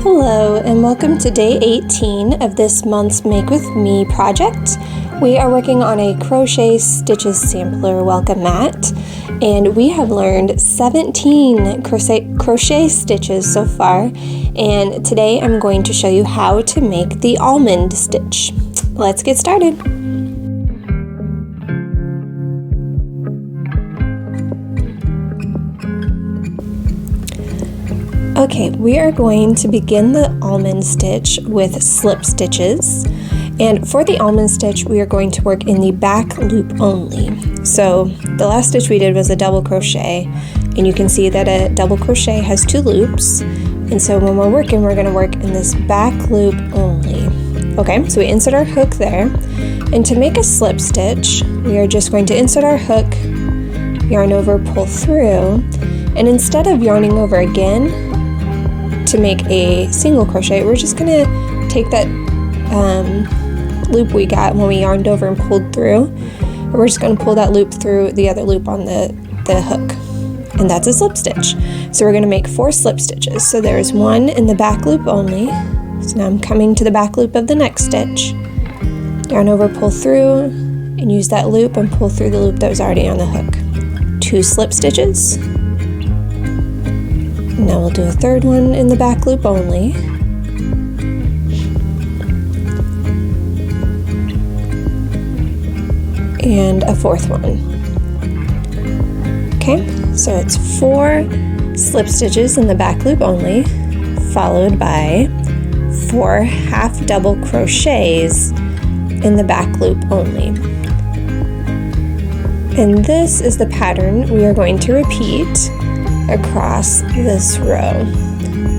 Hello and welcome to day 18 of this month's Make With Me project. We are working on a crochet stitches sampler welcome mat, and we have learned 17 crochet stitches so far, and today I'm going to show you how to make the almond stitch. Let's get started. Okay, we are going to begin the almond stitch with slip stitches, and for the almond stitch we are going to work in the back loop only. So the last stitch we did was a double crochet, and you can see that a double crochet has 2 loops, and so when we're working we're going to work in this back loop only. Okay, so we insert our hook there, and to make a slip stitch we are just going to insert our hook, yarn over, pull through, and instead of yarning over again to make a single crochet, we're just going to take that loop we got when we yarned over and pulled through, and we're just going to pull that loop through the other loop on the hook, and that's a slip stitch. So we're going to make 4 slip stitches. So there's 1 in the back loop only. So now I'm coming to the back loop of the next stitch, yarn over, pull through, and use that loop and pull through the loop that was already on the hook. 2 slip stitches. Now we'll do a 3rd one in the back loop only. And a 4th one. Okay, so it's 4 slip stitches in the back loop only, followed by 4 half double crochets in the back loop only. And this is the pattern we are going to repeat across this row.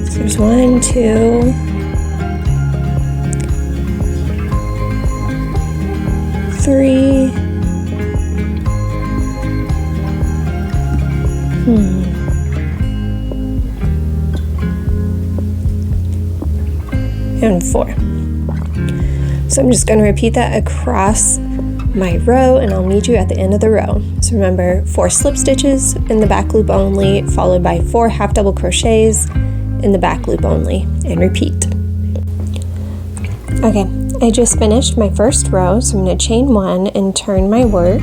So there's 1, 2, 3, and 4. So I'm just going to repeat that across my row, and I'll meet you at the end of the row. So remember, 4 slip stitches in the back loop only, followed by 4 half double crochets in the back loop only, and repeat. Okay, I just finished my first row, so I'm going to chain 1 and turn my work.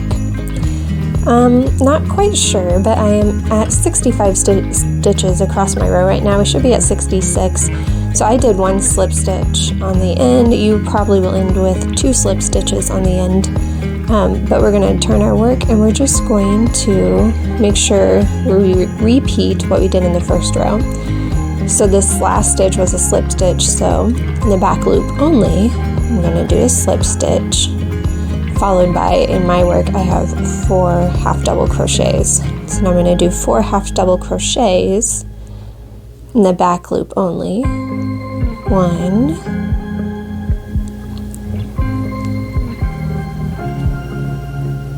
Not quite sure, but I am at 65 stitches across my row right now. We should be at 66. So I did 1 slip stitch on the end. You probably will end with 2 slip stitches on the end. But we're going to turn our work, and we're just going to make sure we repeat what we did in the first row. So this last stitch was a slip stitch, so in the back loop only I'm going to do a slip stitch, followed by, in my work, I have 4 half double crochets. So now I'm going to do 4 half double crochets in the back loop only. 1,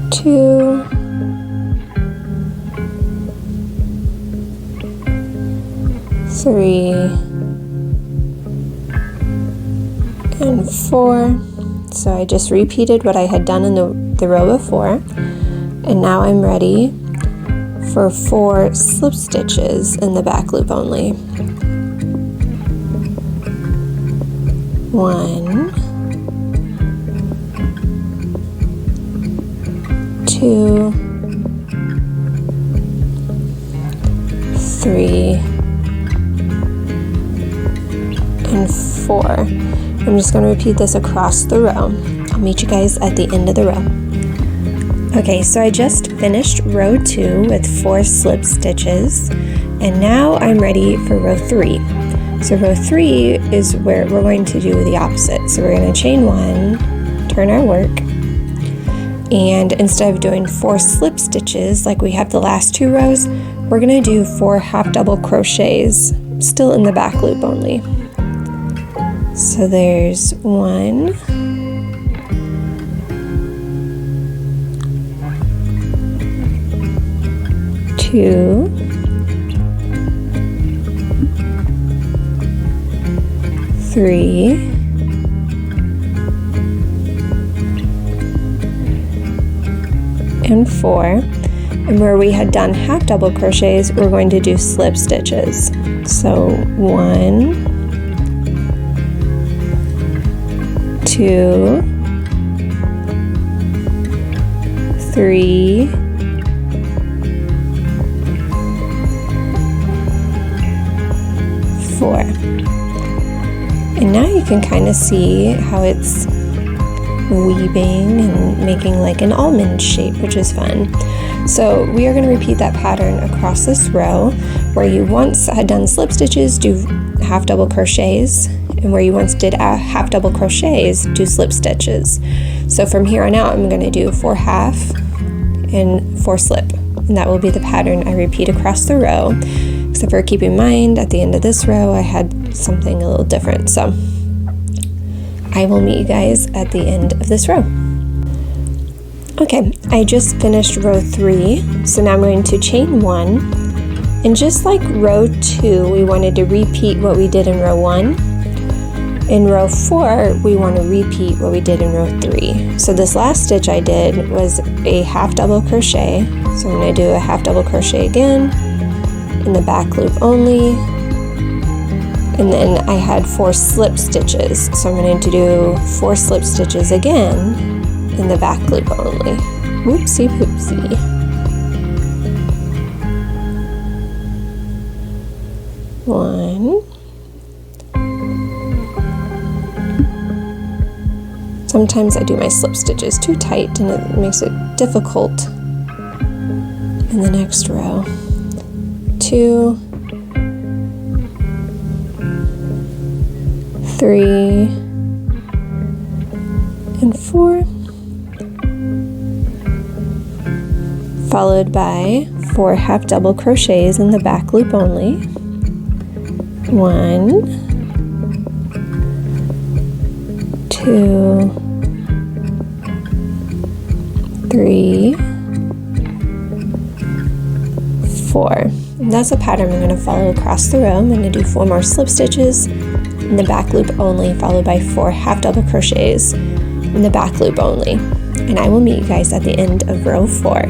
2, 3, and 4. So I just repeated what I had done in the row before, and now I'm ready for 4 slip stitches in the back loop only. 1, 2, 3, and 4. I'm just going to repeat this across the row. I'll meet you guys at the end of the row. Okay, so I just finished row 2 with 4 slip stitches, and now I'm ready for row 3. So row 3 is where we're going to do the opposite. So we're going to chain 1, turn our work, and instead of doing 4 slip stitches like we have the last 2 rows, we're going to do 4 half double crochets, still in the back loop only. So there's 1, 2, 3, and 4. And where we had done half double crochets, we're going to do slip stitches. So 1, 2, 3, 4. And now you can kind of see how it's weaving and making like an almond shape, which is fun. So we are going to repeat that pattern across this row. Where you once had done slip stitches, do half double crochets, and where you once did half double crochets, do slip stitches. So from here on out, I'm going to do 4 half and 4 slip, and that will be the pattern I repeat across the row, except for keep in mind at the end of this row I had something a little different. So I will meet you guys at the end of this row. Okay, I just finished row 3, so now I'm going to chain 1. And just like row 2, we wanted to repeat what we did in row 1. In row 4, we want to repeat what we did in row 3. So this last stitch I did was a half double crochet. So I'm going to do a half double crochet again in the back loop only. And then I had 4 slip stitches. So I'm going to do 4 slip stitches again in the back loop only. Whoopsie poopsie. 1. Sometimes I do my slip stitches too tight and it makes it difficult in the next row. 2, 3, and 4, followed by 4 half double crochets in the back loop only. 1, 2, 3, 4. And that's a pattern I'm going to follow across the row. I'm going to do 4 more slip stitches in the back loop only, followed by 4 half double crochets in the back loop only. And I will meet you guys at the end of row 4.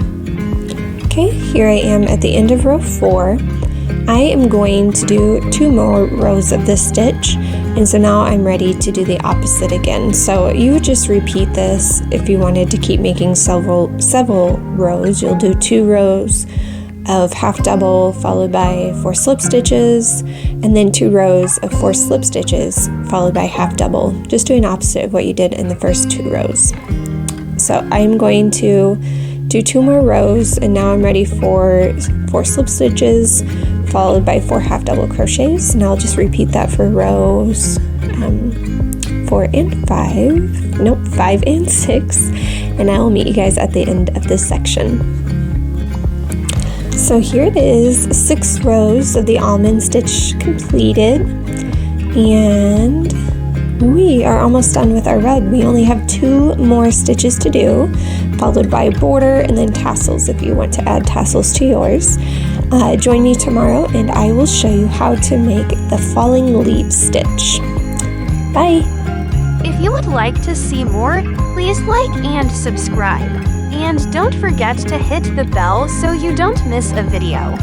Okay, here I am at the end of row 4. I am going to do 2 more rows of this stitch, and so now I'm ready to do the opposite again. So you would just repeat this if you wanted to keep making several rows. You'll do 2 rows of half double followed by 4 slip stitches, and then 2 rows of 4 slip stitches followed by half double, just doing opposite of what you did in the first 2 rows. So I'm going to do 2 more rows, and now I'm ready for 4 slip stitches followed by 4 half double crochets, and I'll just repeat that for rows 4 and 5, nope, 5 and 6, and I will meet you guys at the end of this section. So here it is, 6 rows of the almond stitch completed, and we are almost done with our rug. We only have 2 more stitches to do, followed by border and then tassels if you want to add tassels to yours. Join me tomorrow and I will show you how to make the falling leaf stitch. Bye! If you would like to see more, please like and subscribe. And don't forget to hit the bell so you don't miss a video.